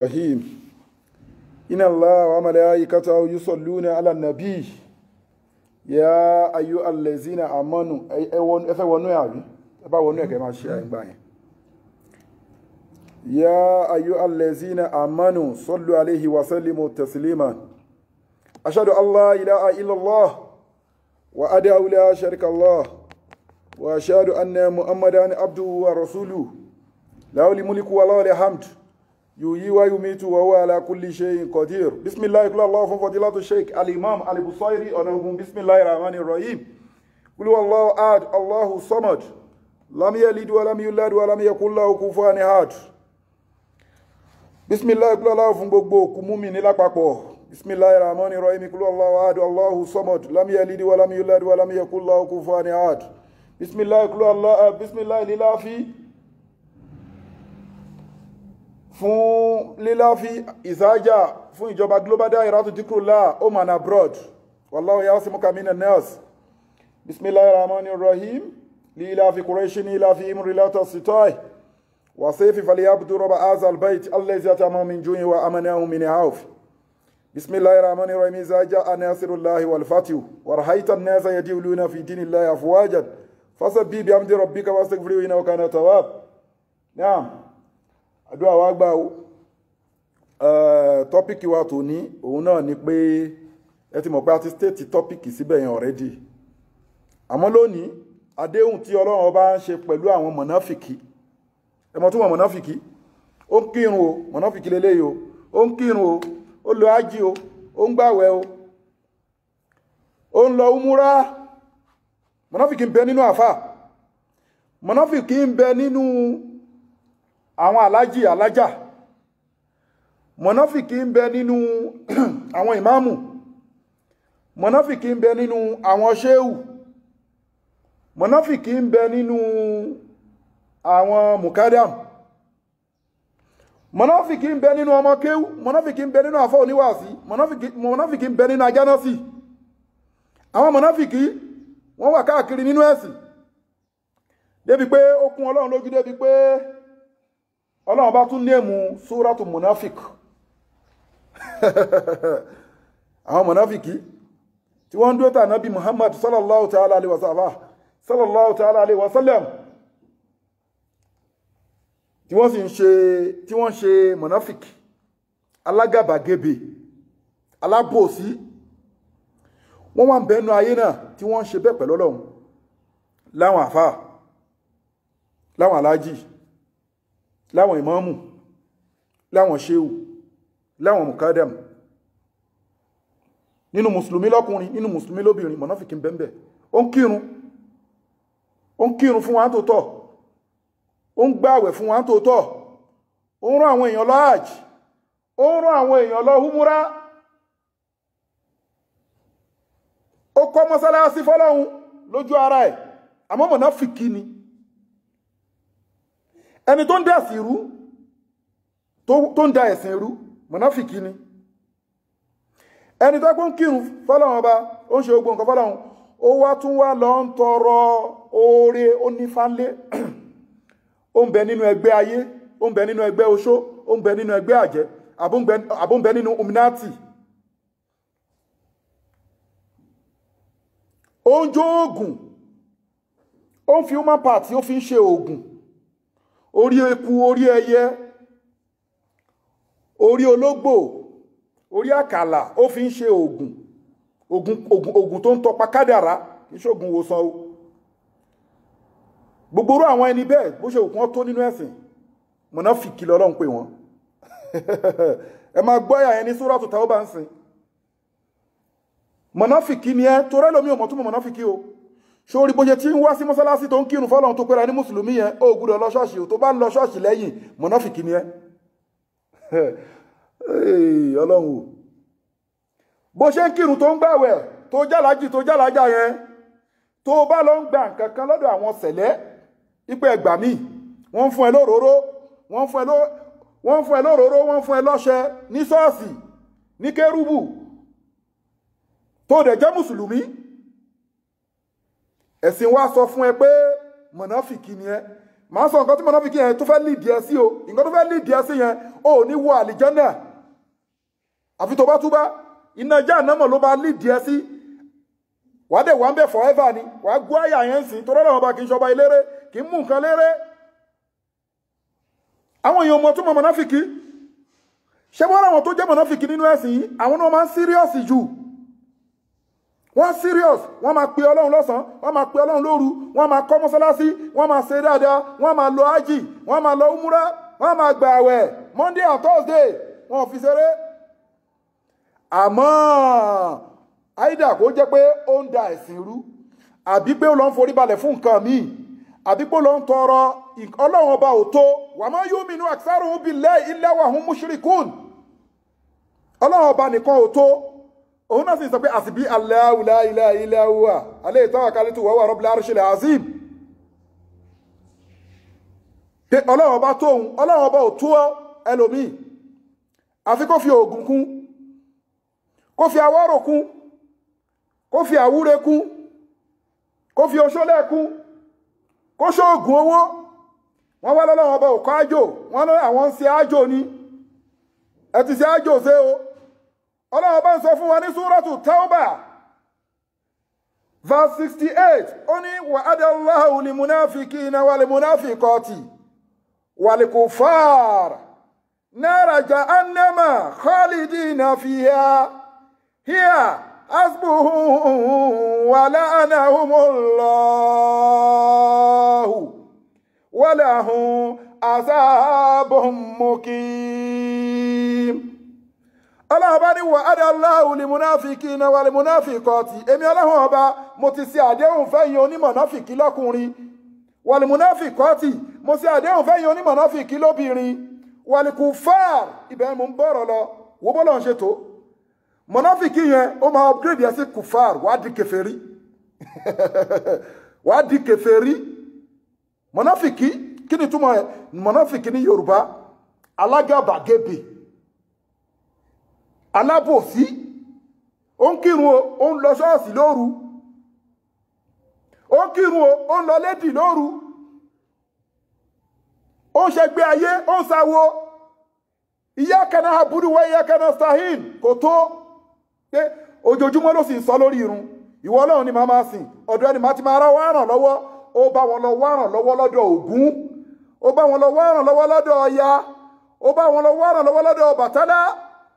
رحيم إن الله وملائكته يصلون على النبي يا أيها الذين آمنوا يا أيها الذين آمنوا صلوا عليه وسلموا تسليما أشهد أن لا إله إلا الله وأدعو لا شريك الله وأشهد أن محمدا عبده ورسوله له الملك وله الحمد يحيي ويميت وهو على كل شيء قدير بسم الله كل الله فضيلة الشيخ الإمام البصيري أنهم بسم الله الرحمن الرحيم قل هو الله أحد الله الصمد لم يلد ولم يولد ولم يكن له كفوا أحد بسم الله كل الله فنغبو كمومي نلاپapọ̀ بسم الله الرحمن الرحيم قل هو الله أحد الله الصمد لم يلد ولم يولد ولم يكن له كفوا أحد بسم الله كل الله بسم الله للافي fún líláfi ìsájà fún ìjọba global dahiratu dhikrullah home and abroad wallahu ya'simuka minan nas bismillahir rahmanir rahim líláfi quraishin líláfi imrilata sitai wa sayfi falyabdu rabb azal bait allazi atama min ju'i wa amanahu min khawf bismillahir rahmanir rahim izaja nasrullahi wal fathu wa rahaita an-nasa yadkhuluna fi dinillahi afwajan fasabbih bihamdi rabbika wastaghfirhu innahu kana tawwab naam àdúrà wa gbà o topic wa tó ní òun náà ni pé ẹ ti mọ̀ pé a ti state topic síbẹ̀ yẹn already àmọ́ lónìí àdéhùn tí Ọlọ́run ọba ń ṣe pẹ̀lú àwọn mọ̀náfìkì ẹ mọ̀ tún mọ̀náfìkì ó ń kírun o mọ̀náfìkì lélẹ́yìí o ó ń kírun o ó lọ ájì o ó ń gbàwẹ̀ o ó ń lọ umura mọ̀náfìkì ń bẹ nínú àfà mọ̀náfìkì ń bẹ nínú àwọn alájì alájà mọ̀náfìkì ń bẹ nínú àwọn ìmáàmù mọ̀náfìkì ń bẹ nínú àwọn ṣéhù mọ̀náfìkì ń bẹ nínú àwọn mùkádàm mọ̀náfìkì ń bẹ nínú ọmọ kéwú mọ̀náfìkì ń bẹ nínú àfọ́ oníwàásí mọ̀náfìkì ń bẹ nínú ajánásì àwọn mọ̀náfìkì wọ́n wà káàkiri nínú ẹ̀sìn débi pé ó kún Ọlọ́run lójú débi pé Ọlọ́run bá tún nẹ́mù súrátù munafik àwọn munafiki tí wọ́n dúró tà nábì Muhammad sallallahu ta'ala alaihi wasallam tí wọ́n ṣe munafik alágàbàgebè alábòsí wọ́n wà ń bẹnu ayé náà tí wọ́n ṣe bẹ́ẹ̀ pẹ̀lú Ọlọ́run láwọn àfáà láwọn alájì láwọn ìmáàmù láwọn ṣéhù láwọn mùkádàm nínú mùsùlùmí lọ́kùnrin nínú mùsùlùmí lóbìnrin mọ̀náfìkì ń bẹ́ẹ̀ ó ń kírun fún wa tó tọ́ ó ń gbààwẹ̀ fún wa tó tọ́ ó ń rán àwọn èèyàn lọ hajj ó ń rán àwọn èèyàn lọ húmúrá ó kọ́ mọ́sálásí fọ́lọ́hun lójú ara ẹ̀ àmọ́ mọ̀náfìkì ni ẹni tó ń dá sí rú tó ń dá ẹ̀sìn rú mọ̀náfìkì ni ẹni tó ń kírun fọ́lọ́run ọba ó ń ṣe ogun nǹkan fọ́lọ́run ó wá tún wá lọ ń tọrọ oore onífánlé ó ń bẹ nínú ẹgbẹ́ ayé ó ń bẹ nínú ẹgbẹ́ oṣó ó ń bẹ nínú ẹgbẹ́ àjẹ́ àbó ń bẹ nínú Illuminati ó ń jó oògùn ó ń fi human part ó fi ń ṣe oògùn orí eku orí ẹyẹ orí ológbò orí àkàlà ó fi ń ṣe oògùn tó ń tọpa kádàrá kì í ṣògùn wòsàn o gbogbo orú àwọn ẹni bẹ́ẹ̀ bó ṣe òkun tó nínú ẹ̀sìn mọ̀náfìkì lọ́lọ́run pè wọ́n ẹ máa gbọ́ ẹ̀yà ẹni Suratu Tawbah ń sìn mọ̀náfìkì ni ẹ torẹ́ lómi ò mọ̀ túnmọ̀ mọ̀náfìkì o sórí bó ṣe tí ń wá sí mọ́sálásí tó ń kírun fọ́lọ́run tó pẹ́ra ní mùsùlùmí yẹn ó gbọ́dọ̀ lọ ṣọ́ọ̀ṣì tó bá ń lọ ṣọ́ọ̀ṣì lẹ́yìn mọ̀náfìkì ni ẹ́ Ọlọ́run o bó ṣe ń kírun tó ń gbàwẹ̀ tó jálàjì tó jálàjà yẹn tó bá lọ ń gba nǹkan kan lọ́dọ̀ àwọn sẹ̀lẹ́ ipò ẹgbà míì wọ́n fún ẹ lóróró wọ́n fún ẹ lóróró wọ́n fún ẹ lọ́ṣẹ ní ṣọ́ọ̀ṣì ní kérúbù tó dẹ̀ jẹ́ mùsùlùmí ẹ̀sìn wa sọ fún ẹ pé mọ̀náfìkì ni ẹ màá sọ nǹkan tí mọ̀nàfíkì yẹn tó fẹ́ lead ẹ sí o nǹkan tó fẹ́ lead ẹ sí yẹn ò ní wọ àlìjánà àfi tó bá túbá iná jahannama ló bá lead ẹ sí wàá dẹ̀ wà ń bẹ̀ forever ni wàá gbọ́ àyà yẹn sìn tó rọ́rọ̀ ọba kì í ṣọba eléré kì í mú nǹkan léré àwọn èèyàn mọ̀ tó mọ̀ mọ̀nàfíkì ṣé wọ́n ráwọn tó jẹ́ mọ̀nàfíkì nínú ẹ̀sìn yìí àwọn náà máa ń serious jù wọ́n serious wọ́n máa pe ọlọ́run lọ́sàn wọ́n máa pe ọlọ́run lóru wọ́n máa kọ́ mọ́sálásí wọ́n máa ṣe dáadáa wọ́n máa lọ ájì wọ́n máa lọ umura wọ́n máa gbà àwẹ̀ Monday and Thursday wọ́n fi ṣeré àmọ́ àìdá kó jẹ́ pé ó ń da ẹ̀sìn rú àbí pé ó lọ ń forí balẹ̀ fún nǹkan míì àbí pé ó lọ ń tọrọ ọlọ́run ọba ò tó wa ma yu'minu aktharuhum billahi illa wa hum mushrikun ọlọ́run ọba nìkan ò tó òun náà sì sọ pé àsìbí Allahu la ilaha illa huwa alayhi tawakkaltu wa huwa rabbul arshil azim pé ọlọ́run ọba tó òun ọlọ́run ọba ò tó ẹlòmíì àfi kó fi oògùn kún kó fi awọ́rò kún kó fi àwúre kún kó fi oṣólẹ̀ kún kó ṣóògùn owó wọ́n wá lọ́lọ́run ọba òkọ́ ájò wọ́n lọ́ àwọn ń ṣe ájò ni ẹ ti ṣe ájò ṣe o ọlọ́run bá ń sọ fún wa ní súrọ́tù Tawbah verse 68 ó ní wa'ada Allahu lil munafiqina wal munafiqati wal kuffar nara jahannama khalidina fiha hiya hasbuhum wa la'anahumullahu wa lahum azabun muqim Allah bá ní wa'ada Allahu lil munafiqina wal munafiqati èmi Ọlọ́hun ọba mo ti ṣe àdéhùn fẹ́yìn onímọ̀náfìkí lọ́kùnrin wal munafiqati mo ṣe àdéhùn fẹ́yìn onímọ̀náfìkí lóbìnrin wal kuffar ibẹ̀ mo ń bọ̀rọ̀ lọ wo bọ́lọ̀ ń ṣètò mọ̀náfìkí yẹn ó máa upgrade yẹn sí kuffar wàá di kèfèrí wàá di kèfèrí mọ̀náfìkí kí ni túmọ̀ mọ̀náfìkí ní Yorùbá alágàbàgebè alábòsí ó ń kírun ó ń lọ ṣọ́ọ̀ṣì lóru ó ń kírun ó ń lọ lédì lóru ó ń ṣẹgbẹ́ ayé ó ń sáwó iyyaka na'budu wa iyyaka nasta'in kò tó pé ojoojúmọ́ ló sì ń sọ lórí irun ìwọ Ọlọ́run ni màá máa sìn ọ̀dọ̀ ẹni màá ti máa wá ràn lọ́wọ́ ó bá wọn lọ wá ràn lọ́wọ́ lọ́dọ̀ Ògún ó bá wọn lọ wá ràn lọ́wọ́ lọ́dọ̀ Ọya ó bá wọn lọ wá ràn lọ́wọ́ lọ́dọ̀ Ọbàtálá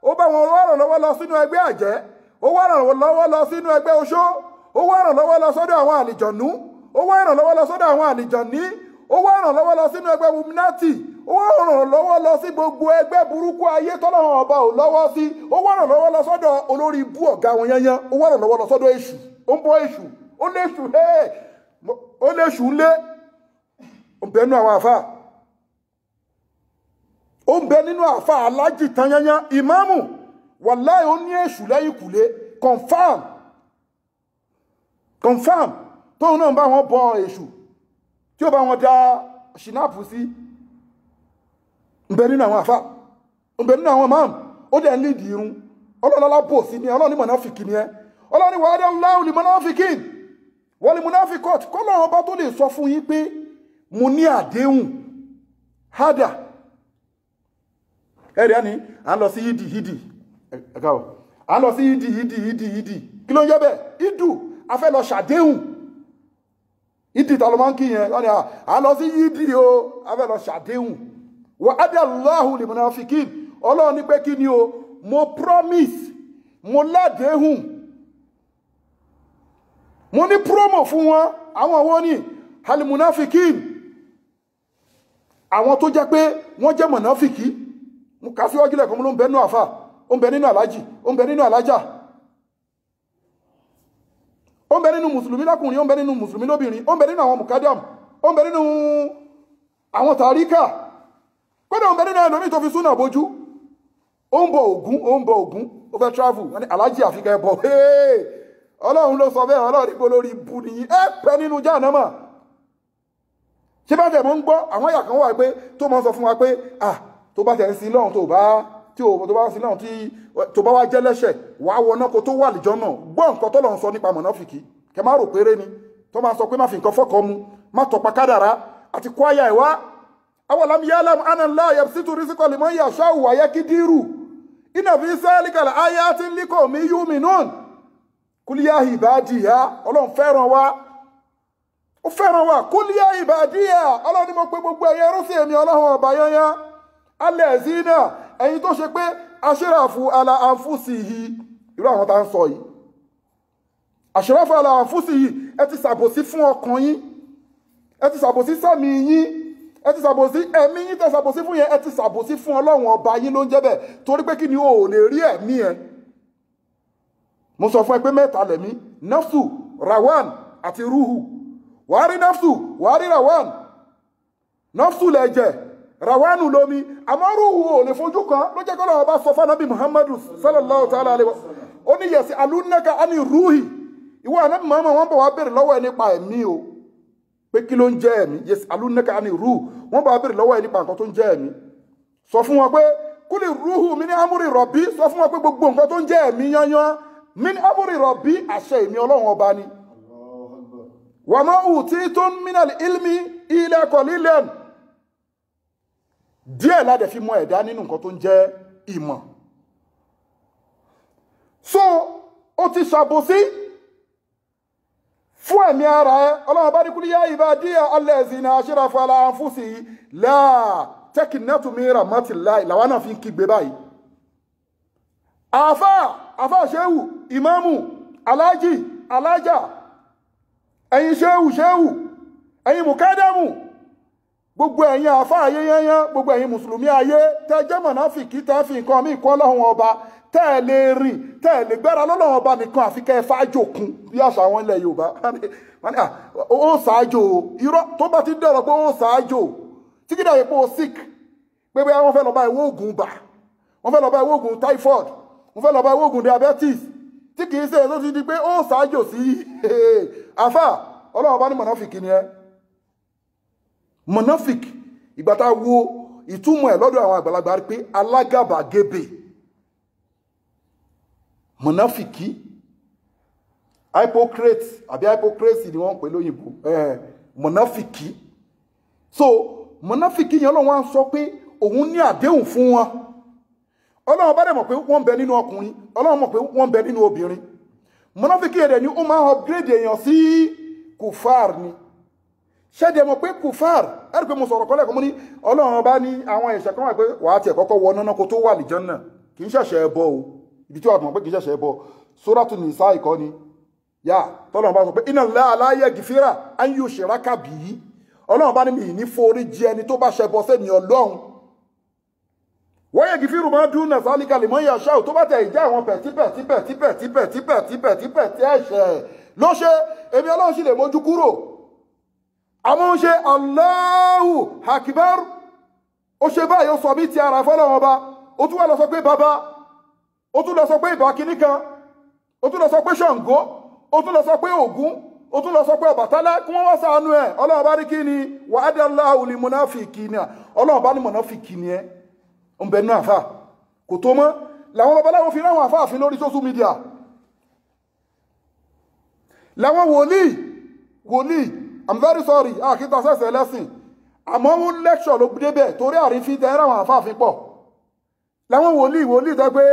ó bá wọn ràn lọ́wọ́ lọ sínú ẹgbẹ́ àjẹ́ ó wá ràn lọ́wọ́ lọ sínú ẹgbẹ́ oṣó ó wá ràn lọ́wọ́ lọ sọ́dọ̀ àwọn àlìjọ̀nú ó wá ràn lọ́wọ́ lọ sọ́dọ̀ àwọn àlìjọ̀ní ó wá ràn lọ́wọ́ lọ sínú ẹgbẹ́ Illuminati ó wá ràn lọ́wọ́ lọ sí gbogbo ẹgbẹ́ burúkú ayé tọ́lọ́run ọba ò lọ́wọ́ sí ó wá ràn lọ́wọ́ lọ sọ́dọ̀ olórí ibú ọ̀gá wọn yányán ó wá ràn lọ́wọ́ lọ sọ́dọ̀ èṣù ó ń bọ́ èṣù ó léṣù ó léṣù ńlé ó ń bẹ nínú àwọn àfà ó ń bẹ nínú àfà alájì tán yányán ìmáàmù wàláì ó ní èṣù lẹ́yìn kùlé confam tóun náà bá wọn bọ èṣù tí ó bá wọn dá ṣìnáàpù sí ń bẹ nínú àwọn àfà ń bẹ nínú àwọn máàmù ó dẹ̀ ń lídìí irun ọlọ́lọ́lá bò sí ni ọlọ́ni mọ̀náfìkì ni ẹ ọlọ́ni wa'ada Allahu lil munafiqin wal munafiqat kọ́lọ́run bá tó lè sọ fún yín pé mo ní àdéhùn hádà ẹ̀rẹ́ ni à ń lọ sí yídì ẹ̀ka ọ̀ à ń lọ sí yídì kí ló ń jẹ́ bẹ́ẹ̀ ìdù a fẹ́ lọ ṣàdéhùn ìdì ta ló máa ń kí yẹn lọ́nà à ń lọ sí yídì o a fẹ́ lọ ṣàdéhùn wa'ada Allahu lil munafiqin ọlọ́run ní pé kí ni o mo promise mo ládéhùn mo ní promo fún wọn àwọn wọn ní al munafiqin àwọn tó jẹ́ pé wọ́n jẹ́ mọ̀náfìkì mo kà sí ọjọ́ lẹ́kọ̀ọ́ ló ń bẹ nínú àfà ó ń bẹ nínú alájì ó ń bẹ nínú alájà ó ń bẹ nínú mùsùlùmí lọ́kùnrin ó ń bẹ nínú mùsùlùmí lóbìnrin ó ń bẹ nínú àwọn mùkádàm ó ń bẹ nínú àwọn tàríkà kódà ó ń bẹ nínú ẹlòmíì tó fi súnà bójú ó ń bọ Ògún ó fẹ́ travel wọ́n ní alájì àfikẹ́ bọ̀ ọlọ́run ló sọ bẹ́ẹ̀ ọlọ́run níbo lórí ibu nìyí ẹ pẹ́ nínú jahannama ṣé bá tẹ̀ mọ́ ń gbọ́ àwọn ẹ̀yà kan wà pé tó mọ́ sọ fún wa pé tó bá tẹ̀ ń sin lọ́run tó bá sin lọ́run tó bá wá jẹ́ lẹ́ṣẹ̀ wàá wọná kó tó wà lìjọ́ náà gbọ́ nǹkan tó lọ́run sọ nípa mọ̀náfìkì kẹ má rò péré ni tó máa sọ pé má fi nǹkan fọ́kọ mu má tọpa kádàrá àti kwaya ìwá awalam yalam anna Allah yabsitu rizqa liman yasha'u wa yaqdiru inna fi zalika la ayatin liqawmin yu'minun kul ya ibadiya Ọlọ́run fẹ́ràn wa ó fẹ́ràn wa kul ya ibadiya Ọlọ́run ni mo pè gbogbo ẹ̀yin ẹrúsìn èmi Ọlọ́run ọba yanyan allazina ẹ̀yin tó ṣe pé ashrafu ala anfusihi irú àwọn tá ń sọ yìí ashrafu ala anfusihi ẹ ti ṣàbòsí fún ọkàn yín ẹ ti ṣàbòsí sẹ́mi yín ẹ ti ṣàbòsí ẹ̀mí yín tẹ́ ṣàbòsí fún yẹn ẹ ti ṣàbòsí fún Ọlọ́run ọba yín ló ń jẹ́ bẹ́ẹ̀ torí pé kí ni o ò lè rí ẹ̀mí ẹ mo sọ fún ẹ pé mẹ́ta lẹ̀mí nafsu rawan àti ruhu wàá rí nafsu wàá rí rawan nafsu lẹ̀jẹ̀ rawanu lomi àmọ́ ruhu ò lè fojú kan ló jẹ́ kọ́lọ́ ọba sọ fún Ànábì Muhammadu sallallahu ta'ala alaihi wa ó ní yẹ̀sí alúnẹ́ka á ní ruhi ìwọ Ànábì Muhammad wọ́n bọ̀ wá bèèrè lọ́wọ́ ẹ nípa ẹ̀mí o pé kí ló ń jẹ́ ẹ̀mí yẹ̀sí alúnẹ́ka á ní ruhu wọ́n bọ̀ wá bèèrè lọ́wọ́ ẹ nípa nǹkan tó ń jẹ́ ẹ̀mí sọ fún wọn pé kúlì ruhu mi ní amúrì rọ̀bí sọ fún wọn pé gbogbo nǹkan tó ń jẹ́ ẹ̀mí yányán mi ní amúrì rọ̀bí àṣẹ ìmí Ọlọ́run ọba ni wa ma utitum minal ilmi illa qalilan díẹ̀ ládẹ̀ fi mọ ẹ̀dá nínú nǹkan tó ń jẹ́ ìmọ̀ so ó ti ṣàbòsí fún ẹ̀mí ara ẹ Ọlọ́run bá ní kúlí yá ibadiya allazina ashrafu ala anfusihim la taqnatu min rahmatillahi làwọn náà fi ń kígbe báyìí àfà ṣéwù ìmáàmù alájì alájà ẹ̀yin ṣéwù ẹ̀yin mùkádàmù gbogbo ẹ̀yin àfá ayé yányán gbogbo ẹ̀yin mùsùlùmí ayé tẹ́ jẹ́ mọ̀náfìkì tẹ́ fi nǹkan mí kọ́ Ọlọ́run ọba tẹ́ lè rìn tẹ́ lè gbẹ́ra lọ́lọ́run ọba nìkan àfi kẹ́ fájòkun bí àṣà àwọn ilẹ̀ Yorùbá ó ṣáájò irọ́ tó bá ti dọ̀rọ̀ pé ó ṣáájò tí kí dàbí pé ó sick pé bí wọ́n fẹ́ lọ bá ìwé ògùn bà wọ́n fẹ́ lọ bá ìwé ògùn typhoid wọ́n fẹ́ lọ bá ìwé ògùn diabetes tí kì í ṣe tó ti di pé ó ṣáájò sí àfà Ọlọ́run ọba ní mọ̀náfìkì ni ẹ monafik ìgbà tá wo ìtumọ̀ ẹ̀ lọ́dọ̀ àwọn àgbàlagbà rí pé alágàbàgebè monafiki hypocrite àbí hypocrisy ni wọ́n pè lóyìnbó monafiki so monafiki yẹn Ọlọ́run wá sọ pé òun ní àdéhùn fún wọn Ọlọ́run bá dẹ̀ mọ̀ pé wọ́n bẹ nínú ọkùnrin Ọlọ́run mọ̀ pé wọ́n bẹ nínú obìnrin monafiki yẹn dẹ̀ ni ó máa upgrade èèyàn sí kùfàr ni ṣẹ́dẹ̀ mọ̀ pé kùfàr ẹ̀rù pé mo sọ̀rọ̀ kọ́lẹ̀ kọ́ mú ní Ọlọ́run bá ní àwọn ẹ̀ṣẹ̀ kan wà pé wà á tiẹ̀ kọ́kọ́ wọ náà kó tó wà lí Jánnà kì í ṣẹ̀ṣẹ̀ ẹbọ o ibi tí wà mọ̀ pé kì í ṣẹ̀ṣẹ̀ ẹbọ Suratu Nisa ìkọ́ ni yá tọ́lọ́run bá sọ pé inna Allaha la yaghfiru an yushraka bihi Ọlọ́run bá ní mi ní forí jì ẹni tó bá ṣẹbọ sẹ́ni Ọlọ́run wa yaghfiru ma duna zalika liman yasha'u tó bá tẹ̀ ìjẹ́ àwọn pẹ̀típẹ̀típẹ̀típẹ̀típẹ̀típẹ̀típẹ̀tí ẹ̀ṣẹ̀ ló ṣe èmi Ọlọ́run sì lè mójú kúrò àmọ́ ṣe Allahu Akbar ó ṣe báyìí ó sọ bí ti ara fọ́lọ́run ọba ó tún wá lọ sọ pé bàbá ó tún lọ sọ pé ìbà kìíní kan ó tún lọ sọ pé Ṣàngó ó tún lọ sọ pé Ògún ó tún lọ sọ pé Ọbàtálá kí wọ́n wá ṣàánú ẹ̀ Ọlọ́run bá ní kí ni wa'adallahu lil munafiqina Ọlọ́run bá ní mọ̀náfìkì ni ẹ́ ń bẹ nínú àfà kò tó mọ́ làwọn babaláwo fi ráwọn àfáàfin lórí social media làwọn wòlíì I'm very sorry àkíta sẹ́sẹ̀ lẹ́sìn àmọ́ wọ́n lecture ló débẹ̀ torí àrífín tẹ́ ráwọn àfáàfin pọ̀ láwọn wòlíì tẹ́ pé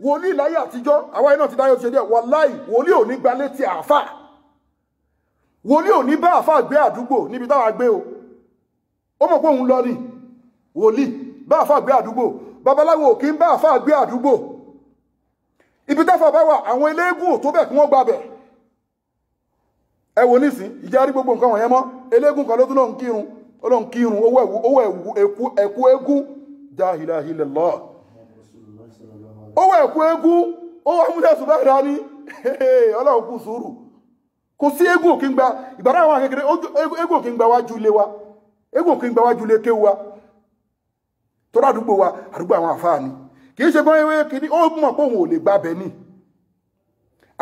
wòlíì láyé àtijọ́ àwa iná ti dáyọ̀ ṣe díẹ̀ wàláì wòlíì ò ní gba létí àfà wòlíì ò ní bá àfà gbé àdúgbò níbi táwa gbé o ó mọ̀ pé òun lọ ní wòlíì bá àfà gbé àdúgbò babaláwo ò kí ń bá àfà gbé àdúgbò ibi táfà bá wà àwọn eléégún ò tó bẹ̀ kí wọ́n gbabẹ̀ ẹ wò nísìn ìjárí gbogbo nǹkan wọ̀nyẹn mọ́ eléégún kan ló tún lóun kírun owó ẹ̀kú égún la ilaha illallah owó ẹ̀kú égún owó amúlẹ̀sùn bá rà ní Ọlọ́run kú sùúrù kò sí égún òkè ń gba ìbára àwọn akékeré égún òkè ń gba wájú ilé wa égún òkè ń gba wájú ilé kéwu wa tó rádúgbò wa àdúgbò àwọn àfáà ni kì í ṣe gbọ́n ewé kìíní ó mọ̀ pé òun ò lè gba bẹ̀ ní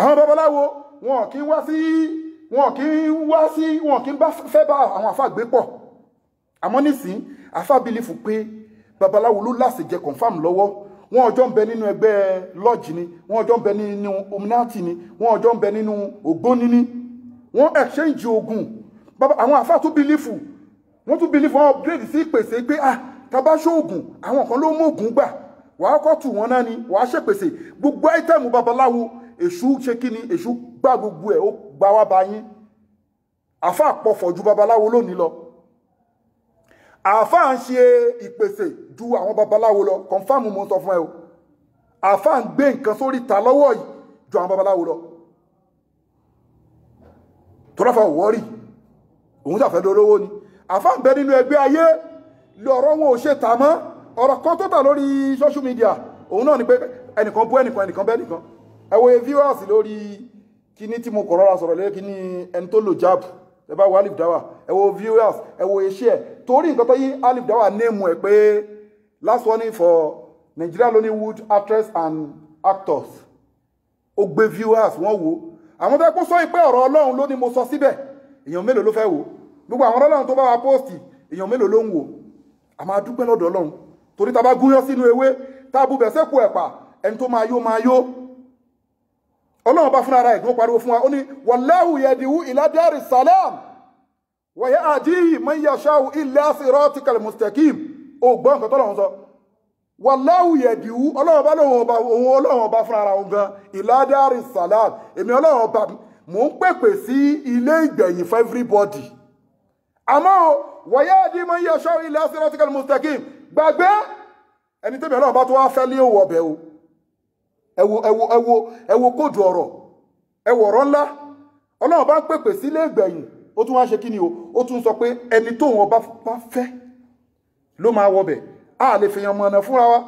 àwọn babaláwo wọn kì í bá fẹ́ bá àwọn àfáà gbé pọ̀ àmọ́ nísìn àfáà bílífù pé babaláwo ló láṣẹ jẹ confam lọ́wọ́ wọn ọjọ́ ń bẹ nínú ẹgbẹ́ lọ́ọ̀jì ni wọn ọjọ́ ń bẹ nínú ominati ni wọn ọjọ́ ń bẹ nínú ògbóni ni wọn exchange ogun àwọn àfáà tó bílífù wọ́n tún believe wọn upgrade sí ìpèsè pé tàbá ṣoògùn àwọn kan ló mú ògùn gbà wàá kọ́ tù wọ́n náà ni wàá ṣèpèsè gbogbo áítẹ́mù babaláwo èṣù ṣe kí ni èṣù gbá gbogbo ẹ̀ ó gbá wá bá yín àfà pọ̀fọ̀ ju babaláwo lónìí lọ àfà ń ṣe ìpèsè ju àwọn babaláwo lọ confam mo sọ fún ẹ o àfà ń gbé nǹkan sórí ta lọ́wọ́ yìí ju àwọn babaláwo lọ tó ráfà wọ́rì òun ṣàfẹ́ lórówó ni àfà ń bẹ nínú ẹgbẹ́ ayé lọ́rọ̀ wọn ò ṣe tà mọ́ ọ̀rọ̀ kan tó tà lórí social media òun náà ni pé ẹnìkan bú ẹnìkan bẹ́ nìkan ẹ wo viewers lórí kíní tí mo kọ̀ rọra sọ̀rọ̀ lé kíní ẹni tó lò jab ẹ bá wo Alif Dawa ẹ wo viewers ẹ wo iṣẹ́ ẹ̀ torí nǹkan tó yí Alif Dawa name ẹ̀ pé last warning for Nigeria Nollywood actress and actors ó gbé viewers wọ́n wo àwọn tó kó sọ pé ọ̀rọ̀ Ọlọ́run ló ní mo sọ síbẹ̀ èèyàn mélòó ló fẹ́ wò gbogbo àwọn Ọlọ́run tó bá wa post èèyàn mélòó ló ń wò a máa dúpẹ́ lọ́dọ̀ Ọlọ́run torí tá bá gúnyán sínú ewé tá bú bẹ̀ sẹ́kù ẹ̀pà ẹni tó máa yó Ọlọ́run bá fúnra rẹ̀ ìdúró pariwo fún wa ó ní wallahu yadi'u ila dari salam wa yahdi man yasha'u ila siratikal mustaqim ó gbọ́ nǹkan tọ́lọ́run sọ wallahu yadi'u Ọlọ́run bá Ọlọ́run bá fúnra rẹ̀ gan ila dari salam èmi Ọlọ́run bá mò ń pèpè sí ilé ìgbẹ̀yìn for everybody àmọ́ wa yahdi man yasha'u ila siratikal mustaqim gbàgbé ẹni tẹ́mi Ọlọ́run bá tó wá fẹ́ lé òwò ọbẹ̀ o ẹ wo kóòdù ọ̀rọ̀ ẹ wo ọ̀rọ̀ ńlá Ọlọ́run bá ń pèpè sílé ìgbẹ̀yìn ó tún wá ṣe kí ni o ó tún sọ pé ẹni tó wọn bá fẹ́ ló máa wọbẹ̀ a lè fèèyàn mọ̀ ọ̀nà fúnra wa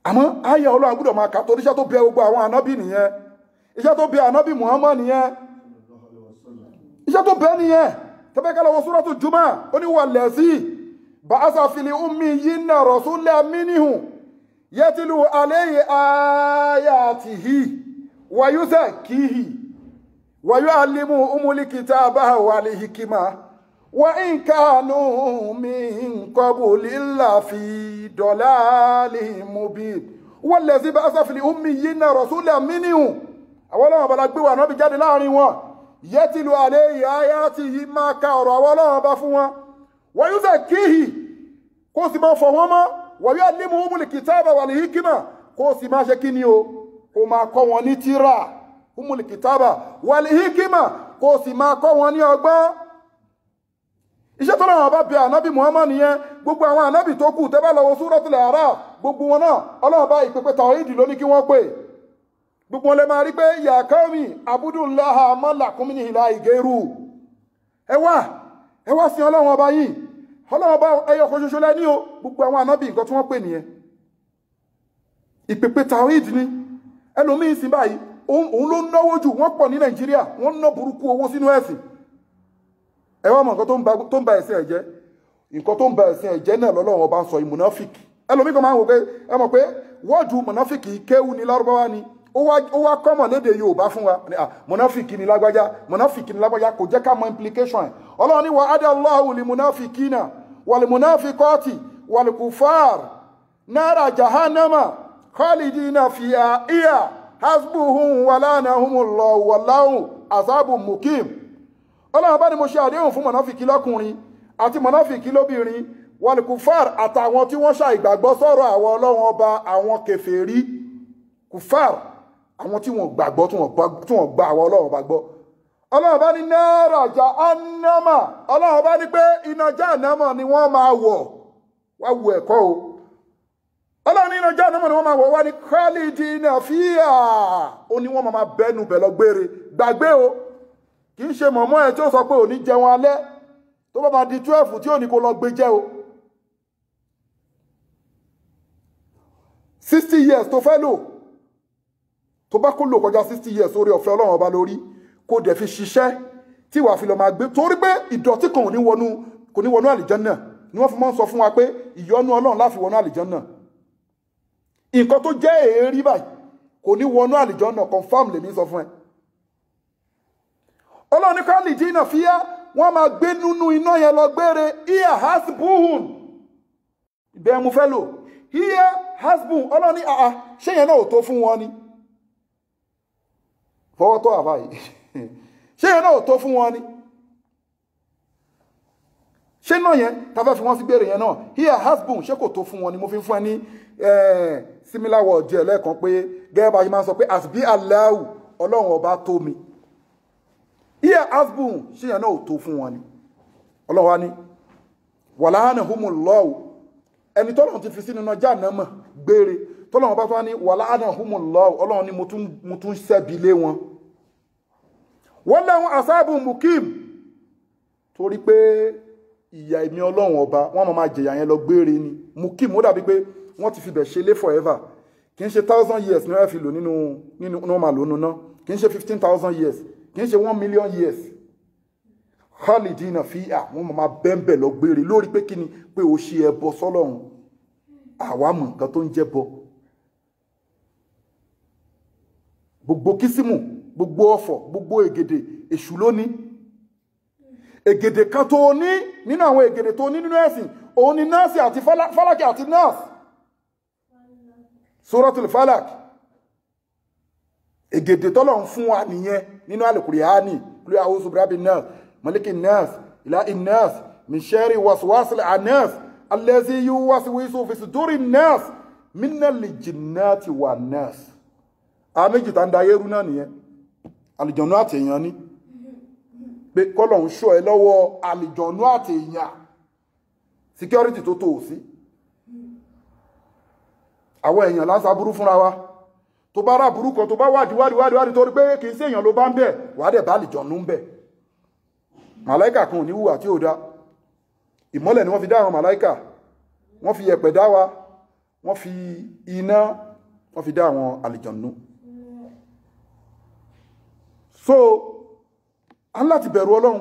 àmọ́ ayé Ọlọ́run gbọ́dọ̀ máa kà torí iṣẹ́ tó bẹ gbogbo àwọn ànábì nìyẹn iṣẹ́ tó bẹ ànábì Muhammad nìyẹn iṣẹ́ tó bẹ nìyẹn tẹ́fẹ́ lọ́wọ́ Suratu Jumu'ah ó ní wallazi ba'atha fil ummiyina rasulan minhum yatlu alayhi ayatihi wa yuzakkihi wa yu'allimuhumul kitaba wal hikma wa in kanu min qabli lafi dalalin mubin wallazi ba'atha fil ummiyina rasulan minhum àwọn Ọlọ́run bá gbé wa Nábì jáde láàrin wọn yatlu alayhi ayatihi máa ka ọ̀rọ̀ àwọn Ọlọ́run bá fún wọn wa yuzakkihi kó sì máa fọ̀ wọ́n mọ́ wa yu'allimuhumul kitaba wal hikma kó sì máa ṣe kí ni o kó máa kọ́ wọn ní tírà humul kitaba wal hikma kó sì máa kọ́ wọn ní ọgbọ́n iṣẹ́ tó lọ́wọ́ bá bẹ ànábì Muhammad nìyẹn gbogbo àwọn ànábì tó kù tẹ́ bá lọ wo Suratul A'raf gbogbo wọn náà Ọlọ́run bá ìpèpè tàwhídì ló ní kí wọ́n pè gbogbo wọn lè máa rí pé ya qaumi abudullaha ma lakum min ilahin ghayruhu ẹ wá sí Ọlọ́run ọba yìí Ọlọ́run ọba ẹyọ kan ṣoṣo lẹ́ni o gbogbo àwọn ànábì nǹkan tí wọ́n pè nìyẹn ìpèpè tàwhídì ni ẹlòmíín sí báyìí òun ló náwó jù wọ́n pọ̀ ní Nàìjíríà wọ́n ná burúkú owó sínú ẹ̀sìn ẹ wá mọ̀ nǹkan tó ń ba ẹ̀sìn ẹ̀jẹ́ nǹkan tó ń ba ẹ̀sìn ẹ̀jẹ́ náà lọ́lọ́run ọba ń sọ ìmùnáfíkì ẹlòmíín kan máa ń wò pé ẹ mọ̀ pé wọ́ọ̀dù mùnáfíkì kéwú ni lárúbáwá ni ó wá kọ́mọ̀ lédè Yorùbá fún wa mùnáfíkì ni lágbájá kò jẹ́ ká mọ implication ẹ̀ Ọlọ́run ní wa adallahu li munafikina wal munafiqati wal kufar nara jahannama khalidina fiha iya hasbuhum wa lanahumullahu wallahu azabun mukim Ọlọ́run bá ní mo ṣe àdéhùn fún mọ̀náfìkì lọ́kùnrin àti mọ̀náfìkì lóbìnrin wal kufar àtàwọn tí wọ́n ṣàìgbàgbọ́ sọ̀rọ̀ àwọn Ọlọ́run ọba àwọn kèfèrí kufar àwọn tí wọ́n gbàgbọ́ tí wọ́n gba àwọn Ọlọ́run ọba gbọ́ Ọlọ́run bá ní nara jahannama Ọlọ́run bá ní pé iná jahannama ni wọ́n máa wọ̀ wá wo ẹ̀kọ́ o Ọlọ́run ní iná jahannama ni wọ́n máa wọ̀ wá ní khalidina fiha ó ní wọ́n máa bẹ́nu bẹ̀ lọ gbére gbàgbé o kì í ṣe mọ̀mọ́ ẹ̀ tí ó sọ pé ò ní jẹun alẹ́ tó bá máa di 12 tí ò ní kó lọ gbé jẹ́ o 60 years tó fẹ́ lò tó bá kó lò kọjá 60 years orí ọ̀fẹ́ Ọlọ́run ọba lórí kó dẹ̀ fi ṣiṣẹ́ tí wàá fi lọ máa gbé torí pé ìdọ̀tí kan kò ní wọnú àlìjánná ni wọ́n fi máa ń sọ fún wa pé ìyọ́nú Ọlọ́run láfi wọnú àlìjánná nǹkan tó jẹ́ èérí báyìí kò ní wọnú àlìjánná confam lèmi sọ fún ẹ Ọlọ́run ní khalidina fiha wọ́n máa gbé nínú iná yẹn lọ gbére hiya hasbuhum ibẹ̀ mú fẹ́ lò hiya hasbuhum Ọlọ́run ní àà ṣé yẹn náà ò tó fún wọn ni fọwọ́ tó àfà yìí ṣé yẹn náà ò tó fún wọn ni ṣé náà yẹn tá fẹ́ fi wọ́n sí gbére yẹn náà here hasbun ṣé kò tó fún wọn ni mo fi ń fún ẹ ní similar word díẹ̀ lẹ́ẹ̀kan pé gẹ́gẹ́ bá ṣe máa ń sọ pé asbi Allahu ọlọ́run ọba tó mi here hasbun ṣé yẹn náà ò tó fún wọn ni ọlọ́run wa ní walaanahumullahu ẹni tọ́lọ́run ti fi sínú náà Jahannama gbére tọ́lọ́run bá tó wá ní walaanahumullahu ọlọ́run ni mo tún ṣẹ́bi lé wọn wọ́n lẹ́hún asáàbù mukim torí pé ìyà ìmí ọlọ́run ọba wọ́n máa jẹ̀yà yẹn lọ gbére ni mukim ó dàbí pé wọ́n ti fi bẹ̀ ṣe lé forever kì í ṣe 1000 years ní wọ́n fi lò nínú normal lónú náà kì í ṣe 15,000 years kì í ṣe 1 million years khalidina fiha wọ́n máa bẹ́ńbẹ̀ lọ gbére lórí pé kíni pé ó ṣe ẹbọ sọ́lọ́run àwa mọ̀ nǹkan tó ń jẹ́ bọ gbogbo kìsímù gbogbo ọ̀fọ̀ gbogbo ègèdè èṣù lónìí ègèdè kan tó ní nínú àwọn ègèdè tó ní nínú ẹ̀sìn òun ni nọ́ọ̀sì àti fálákì àti nọ́ọ̀sì suratul falak ègèdè tọ́lọ̀ ń fún wa nìyẹn nínú al-Qur'ani kúlẹ̀ a'udhu birabbin nas malikin nas ilahin nas min sharri waswasil annas allazi yuwaswisu fi sudurin nas minal jinnati wan nas a méjì tá ń da ayérú náà nìyẹn àlìjọ̀nú àti èèyàn ní pé kọ́lọ̀ ń ṣọ́ ẹ lọ́wọ́ àlìjọ̀nú àti èèyàn security tó tó sí àwọn èèyàn lásà burú fúnra wa tó bá rà burú kan tó bá wádìí torí pé kìí sí èèyàn ló bá ń bẹ̀ wà dẹ̀ bá àlìjọ̀nú ń bẹ̀ màláìkà kan ò ní hùwà tí ò dá ìmọ́lẹ̀ ni wọ́n fi dá àwọn màláìkà wọ́n fi yẹ̀pẹ̀ dá wa wọ́n fi iná wọ́n fi dá àwọn àlìjọ̀nú so a ń láti bẹ̀rù ọlọ́run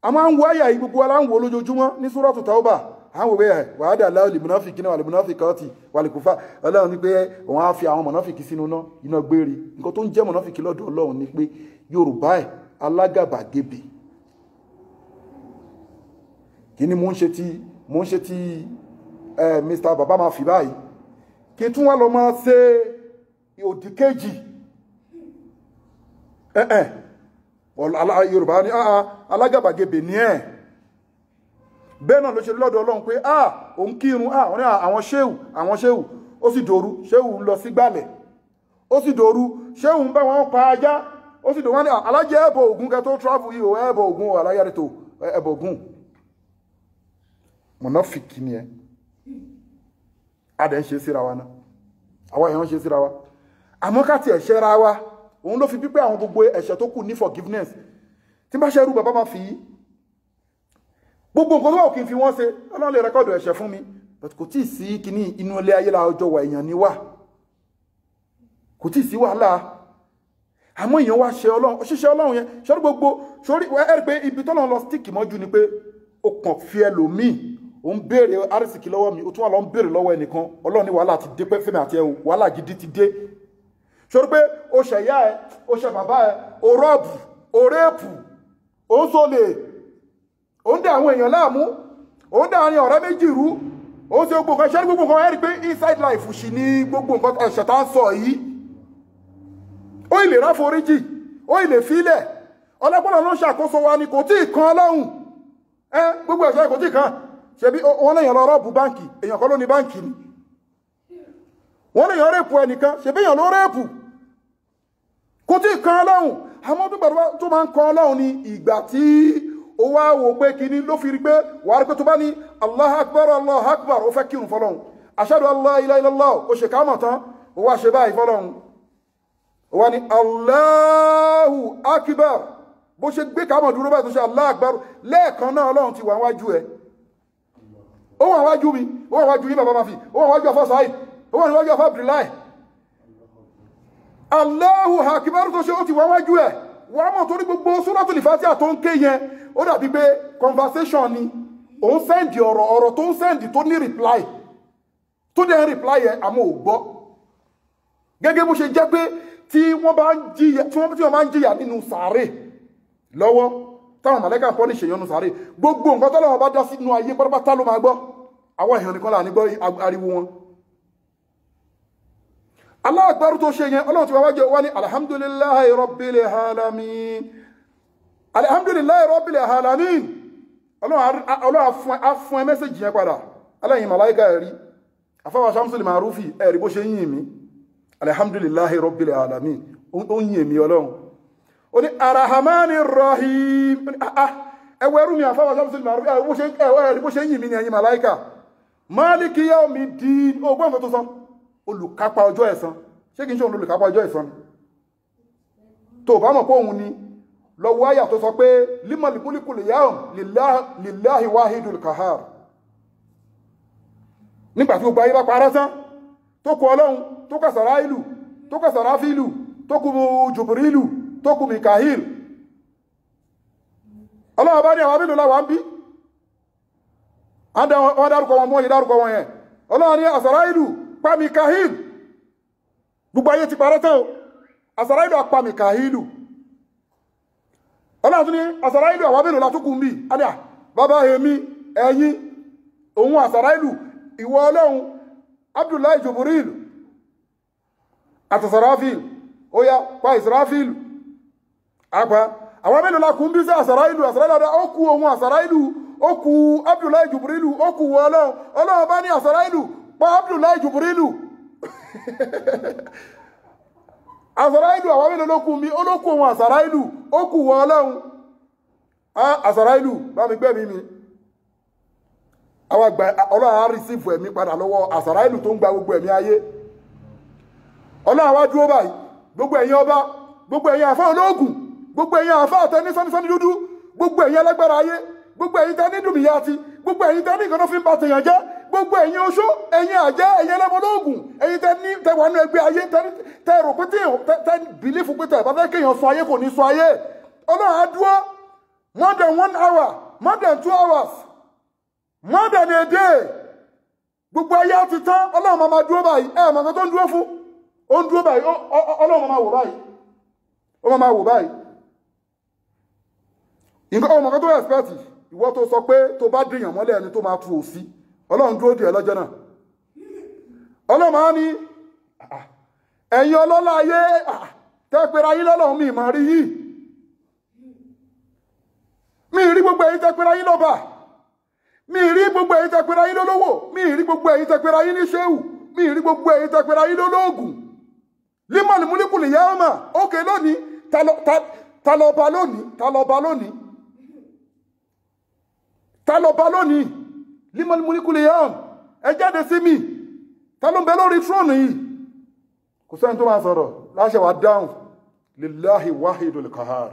a máa ń wo àyà yìí gbogbo aláǹwò lójoojúmọ́ ní Suratu Tawbah àwọn òwe ẹ̀ wàhádà aláwọ̀ lè múnáfìkì náà wà lè múnáfìkì ọtí wà lè kúfà ọlọ́run ní pé òun á fi àwọn mọ̀náfìkì sínú iná gbére nǹkan tó ń jẹ́ mọ̀náfìkì lọ́dọ̀ ọlọ́run ni pé Yorùbá ẹ̀ alágàbàgebè kí ni mo ń ṣe tí Mr. Baba máa fi báyìí kí tún wá lọ máa ṣe òdì kejì Yorùbá ní alágàbàgebè ní ẹ̀ bẹ́ẹ̀ náà ló ṣe lọ́dọ̀ Ọlọ́run pé òun kírun wọ́n ní àwọn ṣéhù ó sì dòru ṣéhù lọ sí gbàlẹ̀ ó sì dòru ṣéhù ń bá wọn pa ajá ó sì dòru wọn ní alájẹ ẹbọ Ògún kẹ tó travel yìí ò ẹbọ Ògún aláyàrí tó ẹbọ Ògún mọ̀náfìkì ni ẹ adẹ̀ ń ṣe síra wa náà àwọn èèyàn ń ṣe síra wa àmọ́ ká tiẹ̀ ṣẹ́ra wa òun ló fi pípẹ́ àwọn gbogbo ẹ̀ṣẹ̀ tó kù ní forgiveness tí bá ṣẹ́rú bàbá máa fi yí gbogbo nǹkan tó wà kí n fi wọ́n ṣe Ọlọ́run lè rẹ́kọ̀dù ẹ̀ṣẹ̀ fún mi but kò tí ì sí kíní inú ilé ayé la ọjọ́ wà èèyàn ní wà kò tí ì sí wàhálà àmọ́ èèyàn wá ṣe Ọlọ́run ṣíṣe Ọlọ́run yẹn ṣọ́rí gbogbo ṣọ́rí ẹ̀rí pé ibi tọ́lọ́run lọ stick mọ́jú ni pé ó kàn fi ẹlòmíì ó ń béèrè arísìkí lọ́wọ́ mi ó tún wà lọ ń béèrè lọ́wọ́ ẹnìkan Ọlọ́run ní wàhálà ti dé pẹ́ fẹ́mi àti ẹ̀hún wàhálà gidi ti dé ṣọ́rí pé ó ṣe ìyá ẹ ó ṣe bàbá ẹ ó rọ́ọ̀bù ó réèpù ó ń sólè ó ń dá àwọn èèyàn láàmú ó ń dá àárín ọ̀rẹ́ méjì rú ó ń ṣe gbogbo nǹkan ṣẹ́rí gbogbo nǹkan ẹ̀rí pé inside life ṣì ní gbogbo nǹkan ẹ̀ṣẹ̀ tá ń sọ yìí ó ilè ráforíjì ó ilè fílẹ̀ ọlọ́pọ̀lọ́ ló ń ṣàkóso wa ni kò tí ì kan Ọlọ́run gbogbo ẹ̀ṣẹ̀ kò tí ì kan ṣebí wọ́n lèyàn lọ rọ́ọ̀bù báǹkì èèyàn kọ́ ló ní báǹkì ni wọ́n lèyàn rẹ́pù ẹnìkan ṣebí èèyàn ló rẹ́pù kò tí ì kan Ọlọ́run àmọ́ tó máa ń kan Ọlọ́run ní ìgbà tí ó wá wò pé kíní ló fi rí pé wà rí pé tó bá ní Allahu Akbar ó fẹ́ kírun fọ́lọ́run ashhadu an la ilaha illallah ó ṣe káàmọ̀ tán ó wá ṣe báyìí fọ́lọ́run ó wá ní Allahu Akbar bó ṣe gbé káàmọ̀ dúró báyìí tó ṣe Allahu Akbar lẹ́ẹ̀kan náà Ọlọ́run ti wà wájú ẹ̀ ó wà wájú mi ó wà wájú yí bàbá máa fi ó wà wájú afọ́ Said ó wà wájú afọ́ Abdullahi Allahu Akbar tó ṣe ó ti wà wájú ẹ̀ wọ́n mọ̀ torí gbogbo Suratul Fatiha tó ń ké yẹn ó dàbí pé conversation ni òun sẹ́ndì ọ̀rọ̀ tó ń sẹ́ndì tó ní reply tó dẹ̀ reply yẹn àmọ́ ò gbọ́ gẹ́gẹ́ bó ṣe jẹ́ pé tí wọ́n bá ń jìyà nínú sàárè lọ́wọ́ táwọn màlẹ́kà pọ́ ní ṣèyànnú sàárè gbogbo nǹkan tó lọ́wọ́ bá dá sínú ayé pátápátá ló máa gbọ́ àwọn èèyàn nìkan là ní gbọ́ ariwo wọn Allahu Akbar tó ṣe yẹn Ọlọ́run ti wá wájẹ́ wá ní alhamdulillahi rabbil alamin alhamdulillahi rabbil alamin Ọlọ́run á fún ẹ mẹ́sẹ̀jì yẹn padà aláyìn màláíkà ẹ̀rí afáwà Shamsul Marufi ẹ̀rí bó ṣe yìn mí alhamdulillahi rabbil alamin ó yìn mí Ọlọ́run ó ní arahamani rahim ẹwọ ẹrú mi àfáwà Shamsul Marufi ẹ̀rí bó ṣe yìn mí ní ẹ̀yin màláíkà maliki yawmiddin ọgbọ́n tó sọ olùkápá ọjọ́ ẹ̀san ṣé kí n ṣe òun olùkápá ọjọ́ ẹ̀san tó bá mọ̀ pé òun ni lọ́wọ́ àyà tó sọ pé limal mulkul yawm lillahi wahidul qahhar nígbàtí gbogbo ayé bá parẹ́ tán tó kù Ọlọ́run tó kù Sàráìlù tó kù Sàráfílù tó kù Jùbìrìlù tó kù Mìkáíl Ọlọ́run bá ní àwọn abínú láwà ń bí wọ́n dárúkọ wọn mọ́ ìdárúkọ wọn yẹn Ọlọ́run ní Sàráìlù pa Mìkáíl gbogbo ayé ti parẹ́ tán Sàráìlù pa Mìkáílù Ọlọ́run ní Sàráìlù àwọn abínú látúkù ń bí adá bàbá èmi ẹ̀yin òun Sàráìlù ìwọ Ọlọ́run Abdullahi Jùbìrìlù àti Sàráfílù ó yá pa Ìsráfílù àpá àwọn mélòó lákùn bí sí Sàráìlù ó kú ohun Sàráìlù ó kú Abdullahi Jùbìrìlù ó kú wọ Ọlọ́run bá ní Sàráìlù pa Abdullahi Jùbìrìlù Sàráìlù àwọn mélòó lókùn bí olókù ohun Sàráìlù ó kú wọ Ọlọ́run Sàráìlù bá mi gbẹ̀mí mi Ọlọ́run á rìsífù ẹ̀mí padà lọ́wọ́ Sàráìlù tó ń gba gbogbo ẹ̀mí ayé Ọlọ́run wá dúró báyìí gbogbo ẹ̀yin ọba gbogbo ẹ̀yin àfá olóògùn gbogbo ẹ̀yin àfá àtẹni sọ́nisọ́ni dúdú gbogbo ẹ̀yin alágbára ayé gbogbo ẹ̀yin tẹ́ ní dùmíyàtì gbogbo ẹ̀yin tẹ́ ní ìkànnà fi ń ba tèèyàn jẹ́ gbogbo ẹ̀yin oṣó ẹ̀yin àjẹ́ ẹ̀yin ẹlẹ́mọlóògùn ẹ̀yin tẹ́ wà nínú ẹgbẹ́ ayé tẹ́ rò pé tẹ́ bìlífù pé tẹ́ bá fẹ́ kéèyàn sọ ayé kò ní sọ ayé Ọlọ́run á dúró more than 1 hour more than 2 hours more than a day gbogbo ayé ti tán Ọlọ́run máa dúró báyìí mọ̀ tó ń dúró fún ó ń dúró báyìí Ọlọ́run máa wò báyìí ó máa wò báyìí nǹkan ọmọ kan tó expect ìwọ tó sọ pé tó bá dìyàn mọ́lẹ̀ ẹni tó máa tu òsí Ọlọ́run dúró dìẹ̀ lọ́jọ́ náà Ọlọ́run máa ní ẹ̀yin ọlọ́lá ayé tẹ́pẹ̀rẹ̀ ayé lọ́lọ́run mi ìmọ̀ rí yìí mi rí gbogbo ẹ̀yin tẹ́pẹ̀rẹ̀ ayé lọ́ba mi rí gbogbo ẹ̀yin tẹ́pẹ̀rẹ̀ ayé lọ́lọ́wọ́ mi rí gbogbo ẹ̀yin tẹ́pẹ̀rẹ̀ ayé ní ṣéwù mi rí gbogbo ẹ̀yin tẹ́pẹ̀rẹ̀ ayé lọ́lọ́gùn limal mulkul yawma ókè lónìí talọba lónìí limal mulkul yawma ẹ jáde sí mi talọ́bẹ lórí tróònù yìí kò sẹ́ni tó máa sọ̀rọ̀ láṣẹ wà dáhùn lillahi wahidul qahhar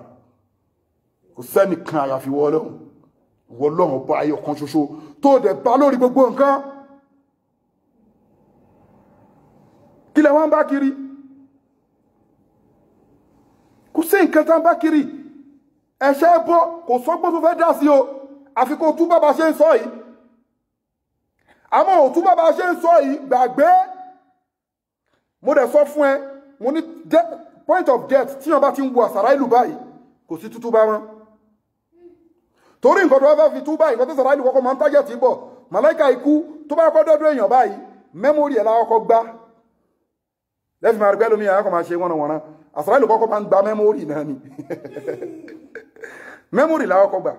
kò sẹ́ni kan àyàfi wọ́lọ́hun ọba ayọ̀ kan ṣoṣo tó dẹ̀ bá lórí gbogbo nǹkan kí lẹ wọ́n bá kiri kò sí nǹkan tán bá kiri ẹ̀ṣẹ̀ bọ́ kò sọ́gbọ́n tó fẹ́ dá sí o àfi kó tú bàbá ṣe ń sọ yìí àmọ́ òtú bàbá ṣe ń sọ yìí gbàgbé mo dẹ̀ sọ fún ẹ mo ní point of death tí wọ́n bá ti ń wo Sàráìlù báyìí kò sí tútú bá wọn torí nǹkan tó wá fẹ́ fi tú báyìí nǹkan tó Sàráìlù kọ́kọ́ máa ń tájẹ̀ tí bọ̀ màláìka ikú tó bá kọ́ dọ́dọ̀ èèyàn báyìí mẹ́mórì ẹ̀ láwọ́kọ́ gbá lẹ́fì máa rí pẹ́ lómi àyàkọ́ máa ṣe wọ́nà Sàráìlù kọ́kọ́ máa ń gba mẹ́mórì náà ni mẹ́mórì láwọ́kọ́ gbà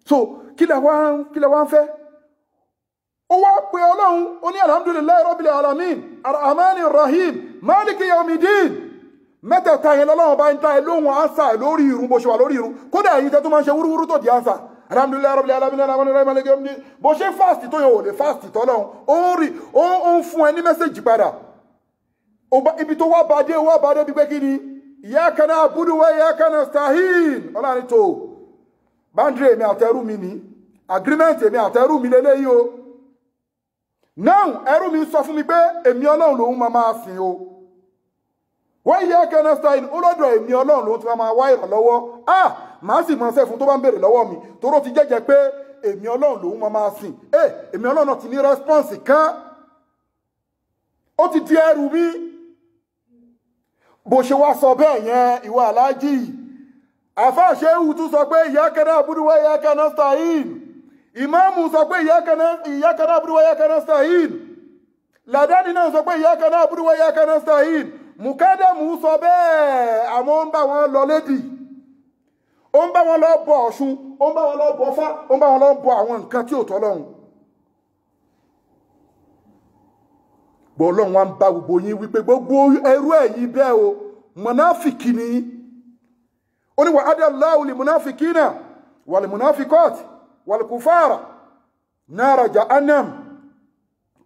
so kí lẹ wá ń fẹ́ ó wá pé Ọlọ́run ó ní alhamdulillahi rabbil alamin arrahmanir rahim maliki yawmiddin mẹ́tẹ̀ẹ̀ta yẹn lọ́lọ́run bá ń ta ẹ lóhun ánsà lórí irun bó ṣe wà lórí irun kódà èyí tẹ́ tó máa ń ṣe wúrúwúrú tó di ánsà alhamdulillahi rabbil alamin arrahmanir rahim maliki yawmiddin bó ṣe fásitì tó yẹ ò lè fásitì tọ́lọ́run ó ń fún ẹ ní mẹ́sẹ̀jì padà ibi tó wá bá dé bí pé kí ni iyyaka na'budu wa iyyaka nasta'in Ọlọ́run tó báńdìrì èmi àtẹrù mi ní agreement èmi àtẹrù mi lélẹ́yìí o now ẹrú mi sọ fún mi pé èmi Ọlọ́run lòun máa sìn o wọ́n yẹ kẹ́nà stein olódò èmi Ọlọ́run lòun ti máa wá ìrànlọ́wọ́ màá sì mọ̀ ṣe fún tó bá ń béèrè lọ́wọ́ mi toró ti jẹ́jẹ́ pé èmi Ọlọ́run lòun máa sìn èmi Ọlọ́run náà ti ní response kan ó ti di ẹrù mi bó ṣe wá sọ bẹ́ẹ̀ yẹn ìwà aláàjì àfáàṣe ewu tún sọ pé iyyaka na'budu wa iyyaka nasta'in ìmáàmù sọ pé iyyaka na'budu wa iyyaka nasta'in làdáni náà sọ pé iyyaka na'budu wa iyyaka nasta'in mùkádàmù sọ bẹ́ẹ̀ àmọ́ ń bá wọn lọ lédì ó ń bá wọn lọ bọ Ọ̀ṣun, ó ń bá wọn lọ bọ Ọ̀fà, ó ń bá wọn lọ bọ àwọn nǹkan tí ò tọ́ lọ́hùn. bọ́ Ọlọ́run wa ń bá gbogbo yín wípé gbogbo ẹrú ẹ̀yin bẹ́ẹ̀ o mọ̀náfìkì ni yín. ó ní wa adallahu lil munafiqina wal munafiqat wal kufara nara jahannam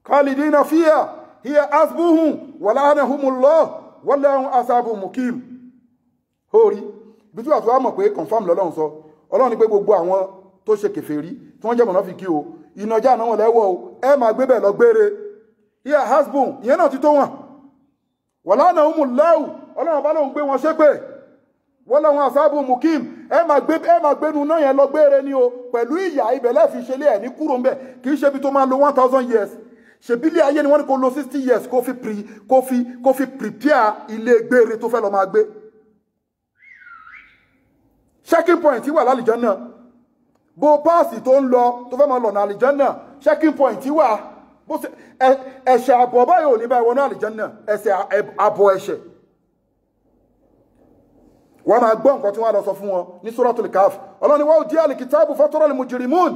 khalidina fiha hiya hasbuhum wa la'anahumullah wallahu ashabun muqim. Hori bí tí wà tó wá mọ̀ pé confirm lọ́lọ́run sọ. Ọlọ́run ní pé gbogbo àwọn tó ṣe kèfèrí tí wọ́n jẹ́ mọ̀náfìkì o iná jahannam lẹ́wọ̀ o ẹ máa gbé bẹ̀ lọ gbére. Hiya hasbuhum ìyẹn náà ti tó wọn. Wa la'anahumullah Ọlọ́run bá lóun gbé wọn ṣépè. Wallahu ashabun muqim ẹ máa gbénu náà yẹn lọ gbére ni o pẹ̀lú ìyà ibẹ̀ lẹ́fi ṣe lé ẹ̀ ní kúrò ń bẹ̀ kì í ṣe bí tó máa lo 1000 years. Ṣèbílẹ̀ ayé ni wọ́n ní kó lo 60 years kó fi prepare ilé gbére tó fẹ́ lọ máa gbé. Checking point wà lálìjánnà bó páàsì tó ń lọ tó fẹ́ máa lọ ní àlìjánnà checking point wà bó ṣe ẹ̀ṣẹ̀ àbọ̀ báyìí ò ní báyìí wọnú àlìjánnà ẹ̀ṣẹ̀ àbọ̀ ẹ̀ṣẹ̀. Wọ́n máa gbọ́ nǹkan tí wọ́n lọ sọ fún wọn ní Suratul Kahf. Ọlọ́ni wa udiya al-kitabu fataral mujrimin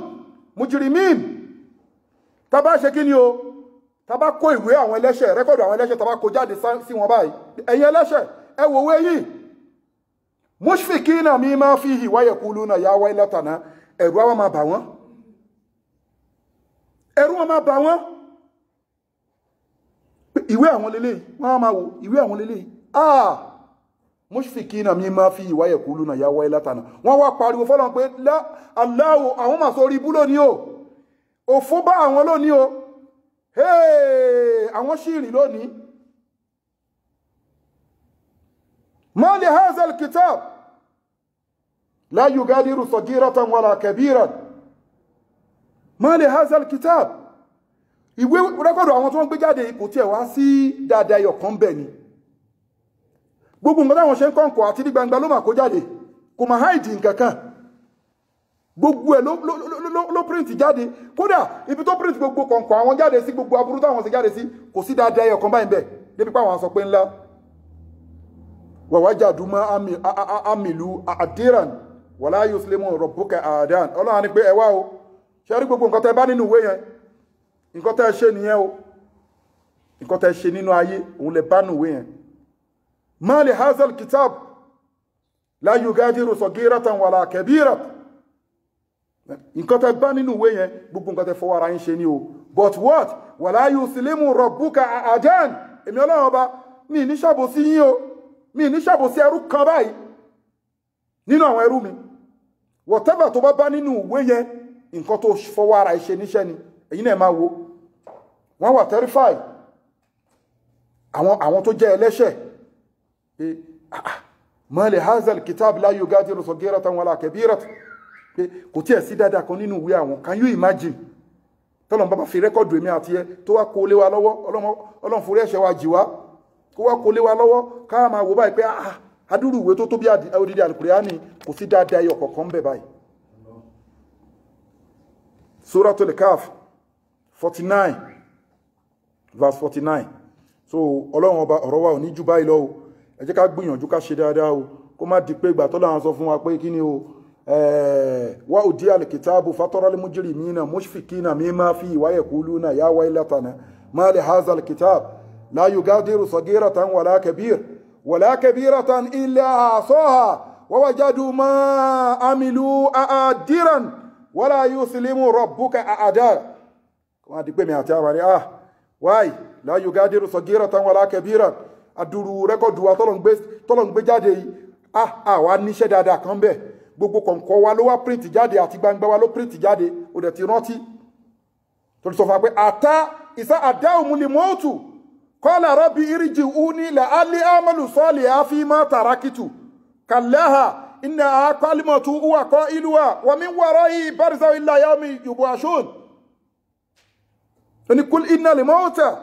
tá bá ṣe kí ni o tá bá kó ìwé àwọn ẹlẹ́ṣẹ̀ rẹ́kọ̀dù àwọn ẹlẹ́ṣẹ̀ tá bá kó jáde sí wọn báyìí ẹ̀yin ẹlẹ́ṣẹ̀ ẹ wò wé yìí mushfikina mimma fihi wa yaquluna ya waylatana ẹ̀rù àwọn máa bà wọ́n ìwé àwọn lélẹ́yìí wọ́n á máa wò ìwé àwọn lélẹ́yìí mushfikina mimma fihi wa yaquluna ya waylatana wọ́n wá pariwo fọ́lọ́run pé Allahu àwọn máa sọ rí ibú lónìí o òfó bá àwọn lónìí o àwọn ṣìrì lónìí. Ma li hadha al-kitab la yugadiru saghiratan wala kabiratan. Ma li hadha al-kitab ìwé rẹ́kọ̀dù àwọn tó ń gbé jáde kò tiẹ̀ wá sí dáadáa ẹyọ kan bẹ́ẹ̀ ni. Gbogbo nǹkan táwọn ṣe ń kọ́ǹkọ̀ àti ní gbangba ló máa kó jáde kò máa háìdì nǹkan kan gbogbo ẹ̀ ló print jáde kódà ibi tó print gbogbo kọ̀ǹkọ̀ àwọn jáde sí gbogbo aburú táwọn ṣe jáde sí kò sí dáadáa ẹyọ kan báyìí bẹ́ẹ̀ débi pé àwọn sọ pé ńlá wàwájàdú mọ́ àmìlú àdíràn wala yuslimu rabbuka àdán. Ọlọ́run ní pé ẹ wá o ṣe rí gbogbo nǹkan tẹ́ bá nínú ìwé yẹn nǹkan tẹ́ ṣe nìyẹn o nǹkan tẹ́ ṣe nínú ayé òun lè bá nínú ìwé yẹn. Ma li hadha al-kitab la yugadiru saghiratan wala kabiratan. Nǹkan tẹ́ bá nínú ìwé yẹn gbogbo nǹkan tẹ́ fọwọ́ ara yín ṣe ni o but what wala yuslimu rabbuka àdán èmi Ọlọ́run ọba mi ní ṣàbòsí yín o mi ní ṣàbòsí ẹrú kan báyìí nínú àwọn ẹrú mi whatever tó bá nínú ìwé yẹn nǹkan tó fọwọ́ ara ṣe níṣẹ́ ni èyí náà máa wo wọ́n wà terrified àwọn tó jẹ́ ẹlẹ́ṣẹ̀ ma li hadha al-kitab la yugadiru saghiratan wala kabiratan kò tí ẹ̀ sí dáadáa kan nínú ìwé àwọn. Can you imagine tọ́lọ̀ bá fi rẹ́kọ̀dù èmi àti ẹ tó wá kó lé wa lọ́wọ́ Ọlọ́run forí ẹ̀ṣẹ̀ wa jì wá kó wá kó lé wa lọ́wọ́ ká máa wò báyìí pé adúrú ìwé tó bí odidi Al-Qur'ani kò sí dáadáa ẹyọ kọ̀ọ̀kan bẹ̀ báyìí. Suratul Kahf 49 verse 49. So Ọlọ́run ọba ọ̀rọ̀ wa ò ní jù báyìí lọ o ẹ jẹ́ ká gbìyànjú ká ṣe dáadáa o kó má di pé ìgbà tọ́lọ́run sọ fún wa pé kí ni o wa udiya al-kitabu fataral mujrimina mushfikina mimma fihi wa yaquluna ya waylatana ma li hadha al-kitab la yugadiru saghiratan wala kabiratan illa ahsaha wa wajadu ma amilu adiran wala yuslimu rabbuka a'ada. Kò di pé mi àti awari why la yugadiru saghiratan wala kabiratan aduru record wa tọ́lọ́run gbé jáde yìí wa níṣẹ́ dáadáa kan bẹ́ẹ̀ gbogbo kọ̀ǹkọ̀ wa ló wá print jáde àti gbangba wa ló print jáde ó dẹ̀ ti rántí tó sọ fún wa pé àtá ìsá àdáhùn lè mọ́ọ̀tù qala rabbi irji'uni la'alli a'malu salihan fima tarakitu kallaha innaha kalimatun huwa qailuha wa min wara'ihi barzakhun ila yawmi yub'athun. Ẹni kul innal mawta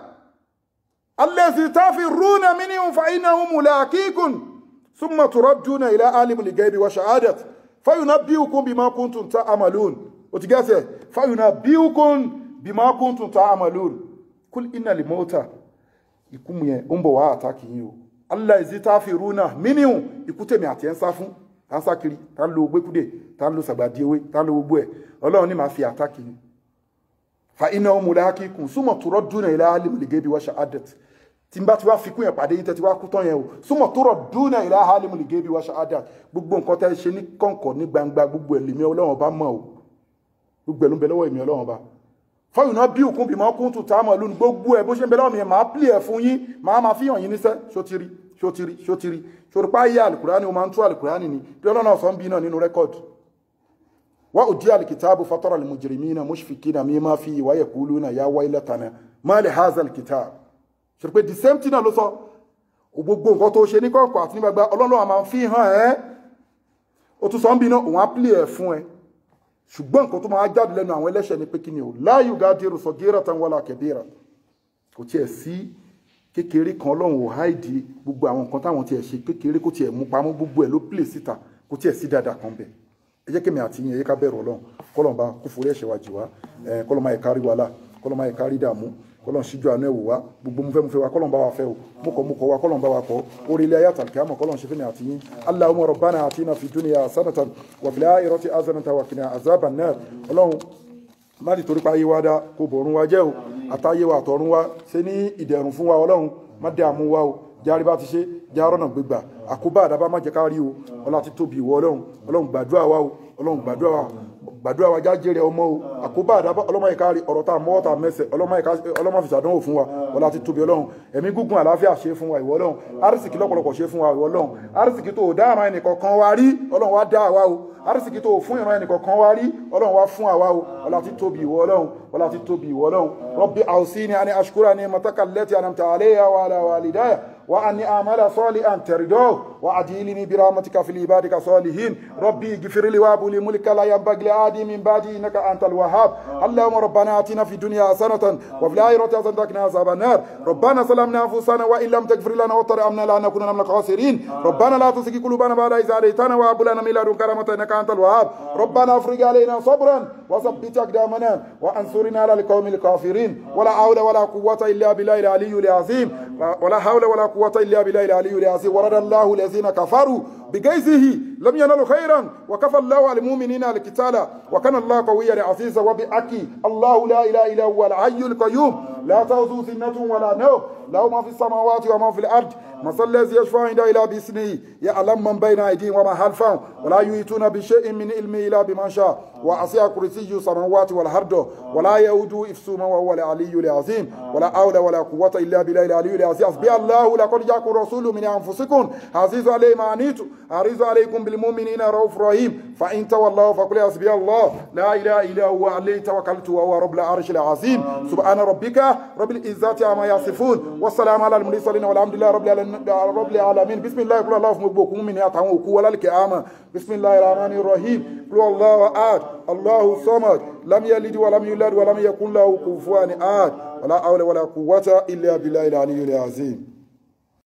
allazi tafirruna minhu fa innahu mulaqikum thumma turadduna ila alimil ghaibi wa shahadati fayunabbi'ukum bima kuntum ta'malun. Ó ti gẹ́sẹ̀ fayunabbi'ukum bima kuntum ta'malun. Kul innal mawta ikú yẹn ó ń bọ̀ wá àtàkì yín o allazi tafirruna minhu ikú tèmi àti ẹ̀ ń sá fún tá ń sákiri tá ń lo gbẹ́kúdè tá ń lo sàgbàdì ewé tá ń lo gbogbo ẹ̀ ọlọ́run ní máa fi àtàkì ni fa iná ọmọ làákìkùn súnmọ̀ tó rọ́ dúnà ilá alimul gaibi wa shahadat tí n bá ti wá fikún yẹn pàdé yín tẹ́ ti wá kú tán yẹn o súnmọ̀ tó rọ̀ dúnà ilá alimul gaibi wa shahadat gbogbo nǹkan tẹ́ ṣe ní kọ̀ǹkọ̀ ní gbangba gbogbo ẹ̀ lèmi ọlọ́run ọba mọ̀ o gbogbo ẹ̀ ló ń bẹ lọ́wọ́ èmi ọlọ́run ọba fọyín náà bí òkun bímọ kún tù táàmù ẹlú gbogbo ẹ̀ bó ṣe ń bẹ lọ́wọ́ mi yẹn máa pìlì ẹ̀ fún yín máa fi hàn yín níṣẹ́ ṣótiri ṣòrùpá yé alukurani o máa ń tú alukurani ni bí ọlọ́run ọ̀sán bí náà nínú rẹ́kọ̀dù wa udiya alkitabu fatara almujrimina mushfikina mimma fihi wa yaquluna ya waylatana ma li hadha alkitab ṣe pé the same thing náà ló sọ gbogbo nǹkan tó ṣe ní kọ̀ọ̀kọ̀ àti ní gbagba ọlọ́run àmà fi hàn ẹ́ ó tún sọ ń bí náà òun á pìlì ẹ̀ fún ẹ ṣùgbọ́n nǹkan tó máa jáde lẹ́nu àwọn ẹlẹ́ṣẹ̀ ní pé kí ni o la yugadiru sagiratan wala kabira kò tiẹ̀ sí kékeré kan ọlọ́run ò háìdí gbogbo àwọn nǹkan táwọn tiẹ̀ ṣe kékeré kó tiẹ̀ mú pamọ́ gbogbo ẹ̀ ló pìlì síta kò tiẹ̀ sí dáadáa kan bẹ́ẹ̀ ẹ jẹ́ kémi àti yín ẹ yẹ ká bẹ̀rù ọlọ́run kọ́lọ́n bá kó forí ẹ̀ṣẹ̀ wa jì wá kọ́lọ́n máa yẹ kárí wàhálà kọ́lọ́n máa yẹ kárí dààmú kọ́lọ́n ṣíjú àánú ẹ̀wò wá gbogbo mufẹ́ wa kọ́lọ́n bá wa fẹ́ o mukọ̀ wa kọ́lọ́n bá wa kọ́ orí ilé ayé àtàlùkìyámọ̀ kọ́lọ́n ṣe fẹ́mi àti yín Allahumma rabbana atina fid dunya hasanatan wa fil akhirati hasanatan wa qina azaban nar ọlọ́run má ti torí pa ayé wa dá kó bọ̀rún wa jẹ́ o àtàyé wa àtọ̀run wa ṣe ní ìdẹ̀rùn fún wa ọlọ́run má dààmú wa o járí bá ti ṣe járọ́nà gbégbà àkóbá àdábá má jẹ́ ká rí o ọlá ti tóbi ìwọ ọlọ́run gbàdúrà wa o ọlọ́run gbàdúrà wa jájẹrẹ ọmọ o àkóbá àdábá ọlọ́mọ yìí ká rí ọ̀rọ̀ tá a mọ́ ọ̀tá mẹ́sẹ̀ ọlọ́mọ fi ṣàdánwò fún wa ọlá ti tóbi ọlọ́run ẹ̀mí gúngún àlàáfíà ṣe fún wa ìwọ ọlọ́run arísìkí lọ́pọ̀lọpọ̀ ṣe fún wa ìwọ ọlọ́run arísìkí tó dá àrùn ẹnìkọ̀ọ̀kan wa rí ọlọ́run wa dá wa o arísìkí tó fún ìran ẹnìkọ̀ọ̀kan wa rí ọlọ́run wa fún àwa o ọlá ti tóbi ìwọ ọlọ́run ọlá ti tóbi ìwọ ọlọ́run rabbi awsini ani ashkura ni'mataka allati an'amta alayya wa ala walidayya وأني أعمل صالحا ترضاه وأدخلني برحمتك في عبادك الصالحين ربي اغفر لي وهب لي ملكا لا ينبغي لأحد من بعدي إنك أنت الوهاب اللهم ربنا آتنا في الدنيا حسنة وفي الآخرة حسنة وقنا عذاب النار ربنا ظلمنا أنفسنا وإن لم تغفر لنا وترحمنا لنكونن من الخاسرين ربنا لا تزغ قلوبنا بعد إذ هديتنا وهب لنا من لدنك رحمة إنك أنت الوهاب ربنا افرج علينا صبرا وثبت أقدامنا وانصرنا على القوم الكافرين ولا حول ولا قوة إلا بالله العلي العظيم ولا حول ولا قوة إلا بالله العلي العظيم ورد الله الذين كفروا بغيظه لم ينالوا خيرا وكفى الله على المؤمنين القتال وكان الله قويا عزيزا وبحقه الله لا إله إلا هو الحي القيوم لا تأخذه سنة ولا نوم له ما في السماوات وما في الأرض مثل الذي يشفع عنده إلا بإذنه يعلم من بين أيديهم وما خلفهم ولا يحيطون بشيء من علمه إلا بما شاء وسع كرسيه السماوات والأرض ولا يؤوده حفظهما وهو العلي العظيم ولا حول ولا قوة إلا بالله العلي العظيم حسبي الله لقد جاءكم رسول من أنفسكم عزيز عليه ما عنتم حريص عليكم بالمؤمنين رؤوف رحيم فإن تولوا فقل حسبي الله لا إله إلا هو عليه توكلت وهو رب العرش العظيم سبحان ربك رب العزة عما يصفون والسلام على المرسلين والحمد لله رب العالمين بسم الله قل الله فمبوكم من يتعون وكو ولا الكيامة بسم الله الرحمن الرحيم قل الله أحد الله الصمد لم يلد ولم يولد ولم يكن له كفوا أحد ولا حول ولا قوة إلا بالله العلي العظيم